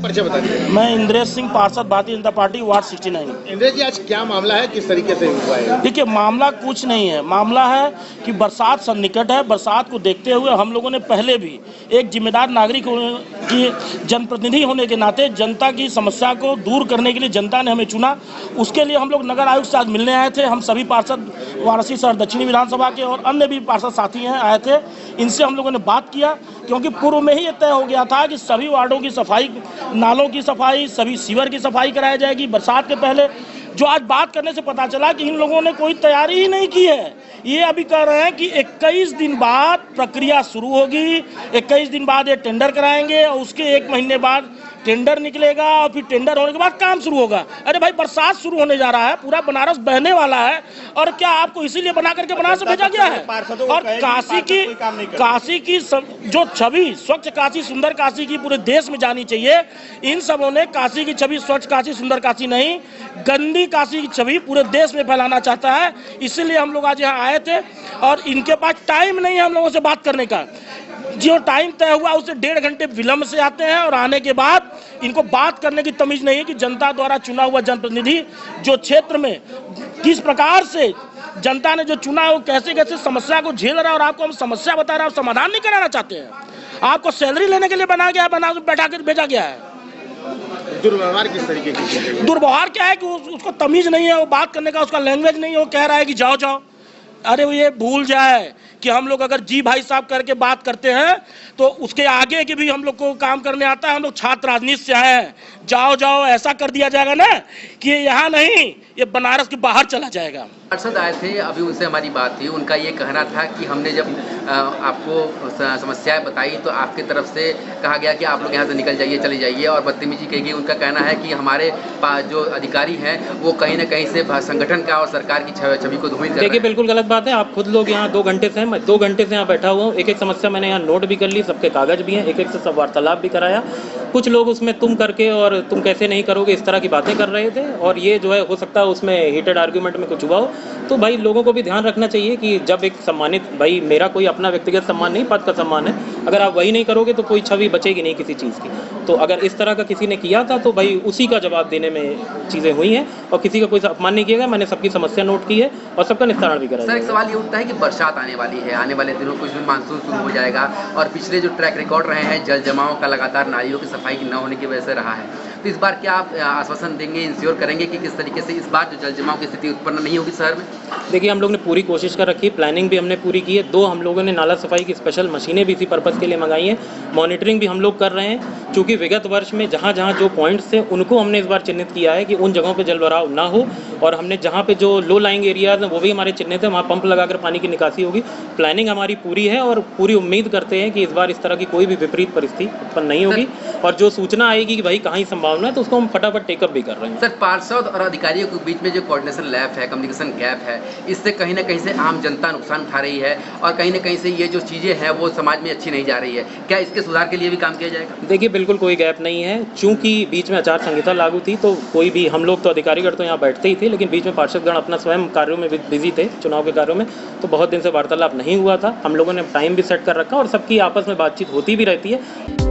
परिचय बता दीजिए। मैं इंद्रेश सिंह, पार्षद भारतीय जनता पार्टी, वार्ड 69। इंद्रेश जी, आज क्या मामला है, किस तरीके से हुआ है? देखिए, मामला कुछ नहीं है। मामला है कि बरसात सन्निकट है। बरसात को देखते हुए हम लोगों ने पहले भी एक जिम्मेदार नागरिक की जनप्रतिनिधि होने के नाते जनता की समस्या को दूर करने के लिए जनता ने हमें चुना। उसके लिए हम लोग नगर आयुक्त से आज मिलने आए थे। हम सभी पार्षद वाराणसी शहर दक्षिणी विधानसभा के और अन्य भी पार्षद साथी हैं, आए थे। इनसे हम लोगों ने बात किया, क्योंकि पूर्व में ही ये तय हो गया था कि सभी वार्डों की सफाई, नालों की सफाई, सभी सीवर की सफाई कराई जाएगी बरसात के पहले। जो आज बात करने से पता चला कि इन लोगों ने कोई तैयारी ही नहीं की है। ये अभी कह रहे हैं कि 21 दिन बाद प्रक्रिया शुरू होगी, 21 दिन बाद ये टेंडर कराएंगे और उसके 1 महीने बाद टेंडर निकलेगा और फिर टेंडर होने के बाद काम शुरू होगा। अरे भाई, बरसात शुरू होने जा रहा है, पूरा बनारस बहने वाला है, और क्या आपको इसीलिए बना करके बनारस भेजा गया है? और काशी की जो छवि, स्वच्छ काशी सुंदर काशी की पूरे देश में जानी चाहिए। इन सबों ने काशी की छवि स्वच्छ काशी सुंदर काशी नहीं, गंदी काशी की छवि पूरे देश में फैलाना चाहता है। इसीलिए हम लोग आज यहाँ आए थे और इनके पास टाइम नहीं है हम लोगों से बात करने का। जो टाइम तय हुआ उससे 1.5 घंटे विलंब से आते हैं और आने के बाद इनको बात करने की तमीज नहीं है कि जनता द्वारा चुना हुआ जनप्रतिनिधि जो क्षेत्र में किस प्रकार से जनता ने जो चुना है वो कैसे कैसे समस्या को झेल रहा है, और आपको हम समस्या बता रहे हैं, समाधान नहीं कराना चाहते हैं। आपको सैलरी लेने के लिए बना गया है, बना बैठा कर भेजा गया है। दुर्व्यवहार किस तरीके की? दुर्व्यवहार क्या है कि उसको तमीज नहीं है, वो बात करने का उसका लैंग्वेज नहीं है। वो कह रहा है कि जाओ जाओ। अरे वो ये भूल जाए कि हम लोग अगर जी भाई साहब करके बात करते हैं तो उसके आगे की भी हम लोग को काम करने आता है। हम लोग छात्र राजनीति से आए हैं। जाओ जाओ ऐसा कर दिया जाएगा ना कि ये यहाँ नहीं, ये बनारस के बाहर चला जाएगा। पार्षद आए थे, अभी उनसे हमारी बात थी। उनका ये कहना था कि हमने जब आपको समस्याएं बताई तो आपके तरफ से कहा गया कि आप लोग यहाँ से निकल जाइए, चले जाइए, और बदतमीजी की गई। उनका कहना है कि हमारे जो अधिकारी हैं वो कहीं ना कहीं से संगठन का और सरकार की छवि को धूमिल कर रहे हैं। देखिए, बिल्कुल गलत बात है। आप खुद लोग यहाँ 2 घंटे से, मैं 2 घंटे से यहाँ बैठा हुआ हूँ। एक एक समस्या मैंने यहाँ नोट भी कर ली, सबके कागज भी हैं, एक एक से सब वार्तालाप भी कराया। कुछ लोग उसमें तुम करके और तुम कैसे नहीं करोगे इस तरह की बातें कर रहे थे, और ये जो है हो सकता है उसमें हीटेड आर्ग्यूमेंट में कुछ हुआ हो। तो भाई लोगों को भी ध्यान रखना चाहिए कि जब एक सम्मानित, भाई मेरा कोई अपना व्यक्तिगत सम्मान नहीं, पद का सम्मान है, अगर आप वही नहीं करोगे तो कोई छवि बचेगी नहीं किसी चीज़ की। तो अगर इस तरह का किसी ने किया था तो भाई उसी का जवाब देने में चीज़ें हुई हैं, और किसी का कोई अपमान नहीं किया गया। मैंने सबकी समस्या नोट की है और सबका निस्तारण भी करा। सर, एक सवाल ये उठता है कि बरसात आने वाली है, आने वाले दिनों कुछ भी मानसून शुरू हो जाएगा, और पिछले जो ट्रैक रिकॉर्ड रहे हैं जल जमाव का लगातार नालियों की सफाई की न होने की वजह से रहा है, तो इस बार क्या आप आश्वासन देंगे, इंश्योर करेंगे कि किस तरीके से इस बार जो जल जमाव की स्थिति उत्पन्न नहीं होगी शहर में? देखिए, हम लोग ने पूरी कोशिश कर रखी है, प्लानिंग भी हमने पूरी की है। 2 हम लोगों ने नाला सफाई की स्पेशल मशीनें भी इसी पर्पज़ के लिए मंगाई हैं। मॉनिटरिंग भी हम लोग कर रहे हैं, क्योंकि विगत वर्ष में जहाँ जहाँ जो पॉइंट्स थे उनको हमने इस बार चिन्हित किया है कि उन जगहों पे जलभराव ना हो, और हमने जहाँ पे जो लो लाइंग एरियाज हैं वो भी हमारे चिन्हित है, वहाँ पंप लगाकर पानी की निकासी होगी। प्लानिंग हमारी पूरी है और पूरी उम्मीद करते हैं कि इस बार इस तरह की कोई भी विपरीत परिस्थिति उत्पन्न नहीं होगी, और जो सूचना आएगी कि भाई कहाँ संभावना है तो उसको हम फटाफट टेकअप भी कर रहे हैं। सर, पार्षद और अधिकारियों के बीच में जो कोऑर्डिनेशन लैप है, कम्युनिकेशन गैप है, इससे कहीं ना कहीं से आम जनता नुकसान उठा रही है, और कहीं ना कहीं से ये जो चीज़ें हैं वो समाज में अच्छी नहीं जा रही है। क्या इसके सुधार के लिए भी काम किया जाएगा? देखिए, बिल्कुल कोई गैप नहीं है। चूंकि बीच में आचार संहिता लागू थी तो कोई भी, हम लोग तो अधिकारीगण तो यहाँ बैठते ही थे, लेकिन बीच में पार्षदगण अपना स्वयं कार्यों में बिजी थे, चुनाव के कार्यों में, तो बहुत दिन से वार्तालाप नहीं हुआ था। हम लोगों ने टाइम भी सेट कर रखा और सबकी आपस में बातचीत होती भी रहती है।